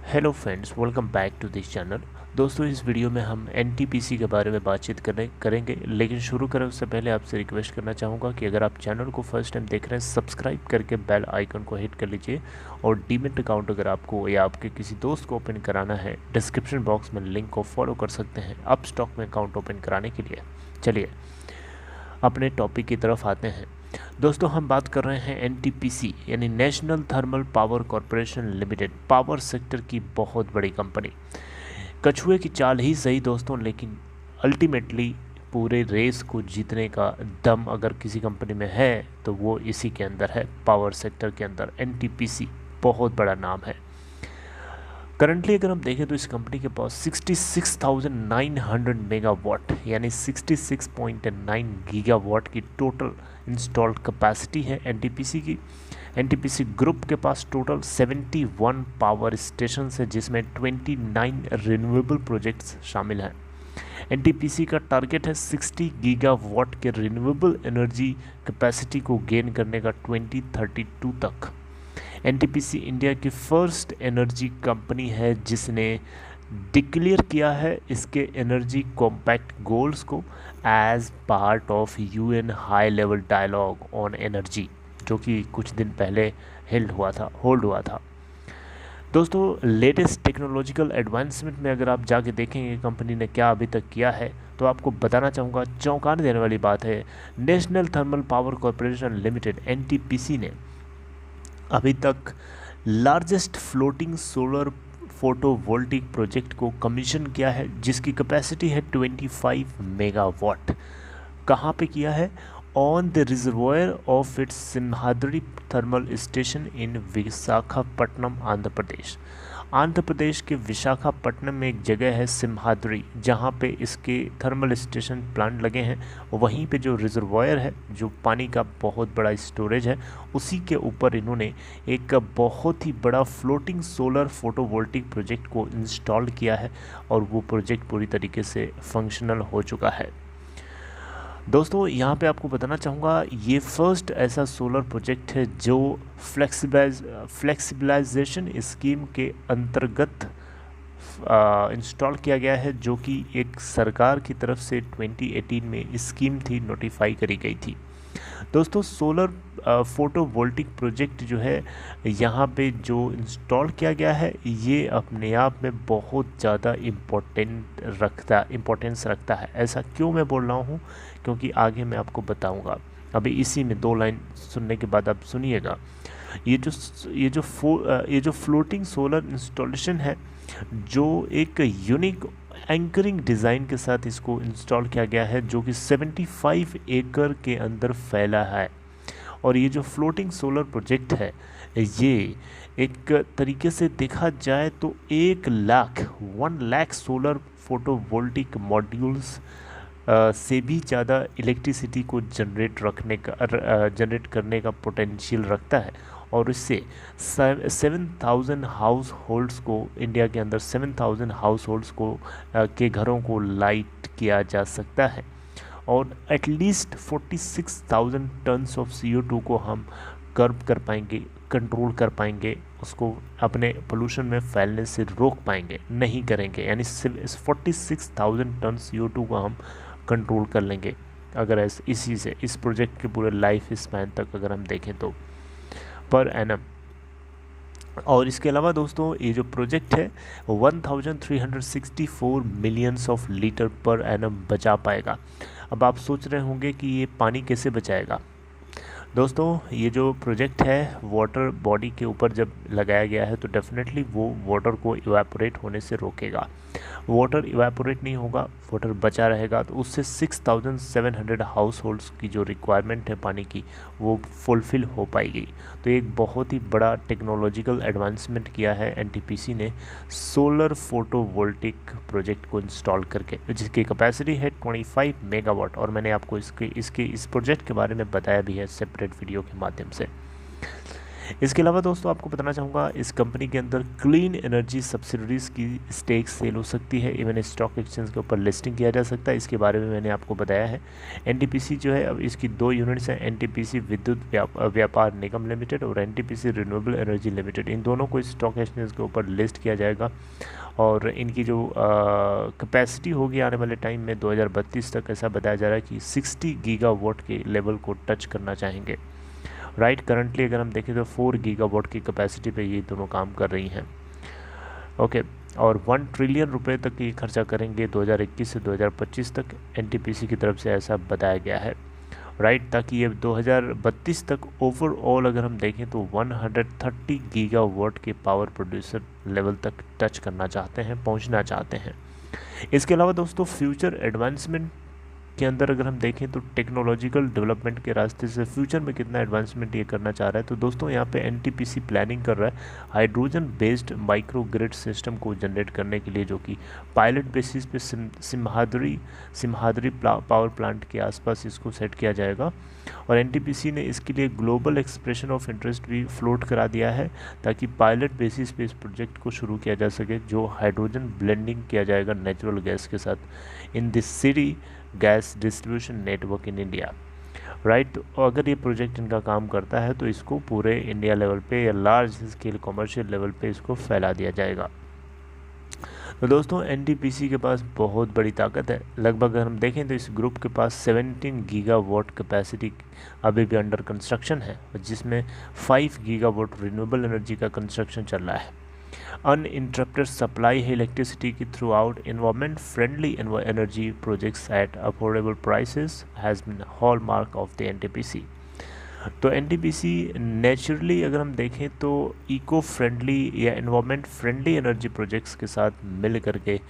Hello friends, welcome back to this channel. दोस्तों, इस video में हम एनटीपीसी के बारे में बातचीत करेंगे। लेकिन शुरू करें उससे पहले आपसे रिक्वेस्ट करना चाहूँगा कि अगर आप चैनल को फर्स्ट टाइम देख रहे हैं, सब्सक्राइब करके बेल आइकन को हिट कर लीजिए। और डीमैट अकाउंट अगर आपको या आपके किसी दोस्त को ओपन कराना है, डिस्क्रिप्शन बॉक्स में लिंक को फॉलो कर सकते हैं अप स्टॉक में अकाउंट ओपन कराने के लिए। चलिए अपने टॉपिक की तरफ आते हैं। दोस्तों, हम बात कर रहे हैं एनटीपीसी यानी national thermal power corporation limited, power sector की बहुत बड़ी कंपनी। कछुए की चाल ही सही दोस्तों, लेकिन अल्टीमेटली पूरे रेस को जीतने का दम अगर किसी कंपनी में है तो वो इसी के अंदर है। पावर सेक्टर के अंदर एनटीपीसी बहुत बड़ा नाम है। करंटली अगर हम देखें तो इस कंपनी के पास 66,900 मेगावाट यानी 66.9 गीगावाट की टोटल इंस्टॉल्ड कैपेसिटी है एनटीपीसी की। एनटीपीसी ग्रुप के पास टोटल 71 पावर स्टेशन है, जिसमें 29 रिन्यूएबल प्रोजेक्ट्स शामिल हैं। एनटीपीसी का टारगेट है 60 गीगावाट के रिन्यूएबल एनर्जी कैपेसिटी को गेन करने का 2032 तक। एनटीपीसी इंडिया की फर्स्ट एनर्जी कंपनी है जिसने डिक्लेयर किया है इसके एनर्जी कॉम्पैक्ट गोल्स को as part of UN high level dialogue on energy, जो कि कुछ दिन पहले होल्ड हुआ था। दोस्तों, लेटेस्ट टेक्नोलॉजिकल एडवांसमेंट में अगर आप जाके देखेंगे कंपनी ने क्या अभी तक किया है, तो आपको बताना चाहूँगा, चौंकाने देने वाली बात है। National thermal power corporation limited NTPC ने अभी तक largest floating solar photovoltaic project को कमीशन किया है, जिसकी कैपेसिटी है 25 मेगावाट। कहाँ पे किया है? On the reservoir of its Simhadri thermal station in Visakhapatnam, Andhra Pradesh. Andhra Pradesh के विशाखापट्टनम में एक जगह है सिम्हाद्री, जहाँ पे इसके थर्मल स्टेशन प्लांट लगे हैं। वहीं पे जो रिजर्वायर है, जो पानी का बहुत बड़ा स्टोरेज है, उसी के ऊपर इन्होंने एक बहुत ही बड़ा फ्लोटिंग सोलर फोटोवोल्टिक प्रोजेक्ट को इंस्टॉल किया है और वो प्रोजेक्ट पूरी तरीके से फंक्शनल हो चुका है। दोस्तों, यहाँ पे आपको बताना चाहूँगा, ये फर्स्ट ऐसा सोलर प्रोजेक्ट है जो फ्लेक्सिबलाइजेशन स्कीम के अंतर्गत इंस्टॉल किया गया है, जो कि एक सरकार की तरफ से 2018 में स्कीम थी, नोटिफाई करी गई थी। दोस्तों, सोलर फोटोवोल्टिक प्रोजेक्ट जो है यहाँ पे जो इंस्टॉल किया गया है, ये अपने आप में बहुत ज़्यादा इम्पोर्टेंस रखता है। ऐसा क्यों मैं बोल रहा हूँ, क्योंकि आगे मैं आपको बताऊँगा। अभी इसी में 2 लाइन सुनने के बाद आप सुनिएगा। ये जो फ्लोटिंग सोलर इंस्टॉलेशन है, जो एक यूनिक एंकरिंग डिज़ाइन के साथ इसको इंस्टॉल किया गया है, जो कि 75 एकड़ के अंदर फैला है। और ये जो फ्लोटिंग सोलर प्रोजेक्ट है, ये एक तरीके से देखा जाए तो 1 लाख सोलर फोटोवोल्टिक मॉड्यूल्स से भी ज़्यादा इलेक्ट्रिसिटी को जनरेट करने का पोटेंशियल रखता है। और इससे 7,000 हाउस होल्ड्स को, इंडिया के अंदर 7,000 हाउस होल्ड्स को के घरों को लाइट किया जा सकता है। और एटलीस्ट 46,000 टन्स ऑफ CO2 को हम कर्ब कर पाएंगे, कंट्रोल कर पाएंगे, उसको अपने पोल्यूशन में फैलने से रोक पाएंगे, नहीं करेंगे। यानी 46,000 टन CO2 को हम कंट्रोल कर लेंगे अगर इसी से इस प्रोजेक्ट के पूरे लाइफ स्पैन तक अगर हम देखें तो, पर एनम। और इसके अलावा दोस्तों, ये जो प्रोजेक्ट है 1364 millions of litre per annum बचा पाएगा। अब आप सोच रहे होंगे कि ये पानी कैसे बचाएगा। दोस्तों, ये जो प्रोजेक्ट है वाटर बॉडी के ऊपर जब लगाया गया है, तो डेफिनेटली वो वाटर को इवेपोरेट होने से रोकेगा। वाटर इवेपोरेट नहीं होगा, वाटर बचा रहेगा, तो उससे 6,700 हाउस होल्ड्स की जो रिक्वायरमेंट है पानी की, वो फुलफ़िल हो पाएगी। तो एक बहुत ही बड़ा टेक्नोलॉजिकल एडवांसमेंट किया है एनटीपीसी ने सोलर फोटोवोल्टिक प्रोजेक्ट को इंस्टॉल करके, जिसकी कैपेसिटी है 25 मेगावाट। और मैंने आपको इस प्रोजेक्ट के बारे में बताया भी है सेपरेट वीडियो के माध्यम से। इसके अलावा दोस्तों आपको बताना चाहूँगा इस कंपनी के अंदर क्लीन एनर्जी सब्सिडरीज़ की स्टेक सेल हो सकती है, इवन स्टॉक एक्सचेंज के ऊपर लिस्टिंग किया जा सकता है। इसके बारे में मैंने आपको बताया है। एनटीपीसी जो है, अब इसकी 2 यूनिट्स हैं, एनटीपीसी विद्युत व्यापार निगम लिमिटेड और एनटीपीसी रिन्यूएबल एनर्जी लिमिटेड। इन दोनों को स्टॉक एक्सचेंज के ऊपर लिस्ट किया जाएगा और इनकी जो कैपेसिटी होगी आने वाले टाइम में 2032 तक, ऐसा बताया जा रहा है कि 60 गीगावाट के लेवल को टच करना चाहेंगे। राइट, करंटली अगर हम देखें तो 4 गीगावाट की कैपेसिटी पे ये दोनों काम कर रही हैं। ओके, और 1 ट्रिलियन रुपए तक ये खर्चा करेंगे 2021 से 2025 तक, एनटीपीसी की तरफ से ऐसा बताया गया है। राइट, ताकि ये 2032 तक ओवरऑल अगर हम देखें तो 130 गीगावाट के पावर प्रोड्यूसर लेवल तक टच करना चाहते हैं, पहुंचना चाहते हैं। इसके अलावा दोस्तों फ्यूचर एडवांसमेंट के अंदर अगर हम देखें तो टेक्नोलॉजिकल डेवलपमेंट के रास्ते से फ्यूचर में कितना एडवांसमेंट ये करना चाह रहा है, तो दोस्तों यहाँ पे एनटीपीसी प्लानिंग कर रहा है hydrogen based micro grid system को जनरेट करने के लिए, जो कि पायलट बेसिस पे सिमहाद्री पावर प्लांट के आसपास इसको सेट किया जाएगा। और एनटीपीसी ने इसके लिए ग्लोबल एक्सप्रेशन ऑफ इंटरेस्ट भी फ्लोट करा दिया है ताकि पायलट बेसिस पे इस प्रोजेक्ट को शुरू किया जा सके, जो हाइड्रोजन ब्लेंडिंग किया जाएगा नेचुरल गैस के साथ in this city gas distribution network in India. Right, तो अगर ये प्रोजेक्ट इनका काम करता है तो इसको पूरे इंडिया लेवल पे या लार्ज स्केल कमर्शियल लेवल पे इसको फैला दिया जाएगा। तो दोस्तों एनटीपीसी के पास बहुत बड़ी ताकत है। लगभग अगर हम देखें तो इस ग्रुप के पास 17 गीगावाट कैपेसिटी अभी भी अंडर कंस्ट्रक्शन है, जिसमें 5 गीगावाट रिन्यूएबल एनर्जी का कंस्ट्रक्शन चल रहा है। Uninterrupted supply है इलेक्ट्रिसिटी की through out environment friendly energy projects at affordable prices has been hallmark of the NTPC। तो एनटीपीसी नेचुरली अगर हम देखें तो इको फ्रेंडली या इन्वायरमेंट फ्रेंडली एनर्जी प्रोजेक्ट्स के साथ मिल करके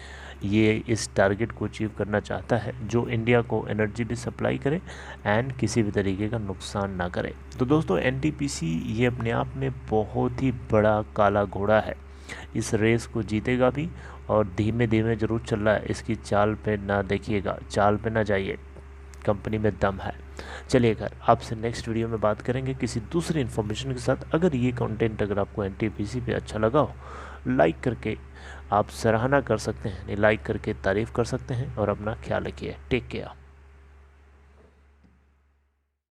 ये इस टारगेट को अचीव करना चाहता है, जो इंडिया को एनर्जी भी सप्लाई करे एंड किसी भी तरीके का नुकसान ना करे। तो दोस्तों एनटीपीसी ये अपने आप में बहुत ही बड़ा काला घोड़ा है, इस रेस को जीतेगा भी और धीमे धीमे जरूर चल रहा है। इसकी चाल पे ना देखिएगा, चाल पे ना जाइए, कंपनी में दम है। चलिए घर आपसे नेक्स्ट वीडियो में बात करेंगे किसी दूसरी इन्फॉर्मेशन के साथ। अगर ये कंटेंट अगर आपको एनटीपीसी पे अच्छा लगा हो, लाइक करके आप सराहना कर सकते हैं, लाइक करके तारीफ़ कर सकते हैं और अपना ख्याल रखिए। Take care.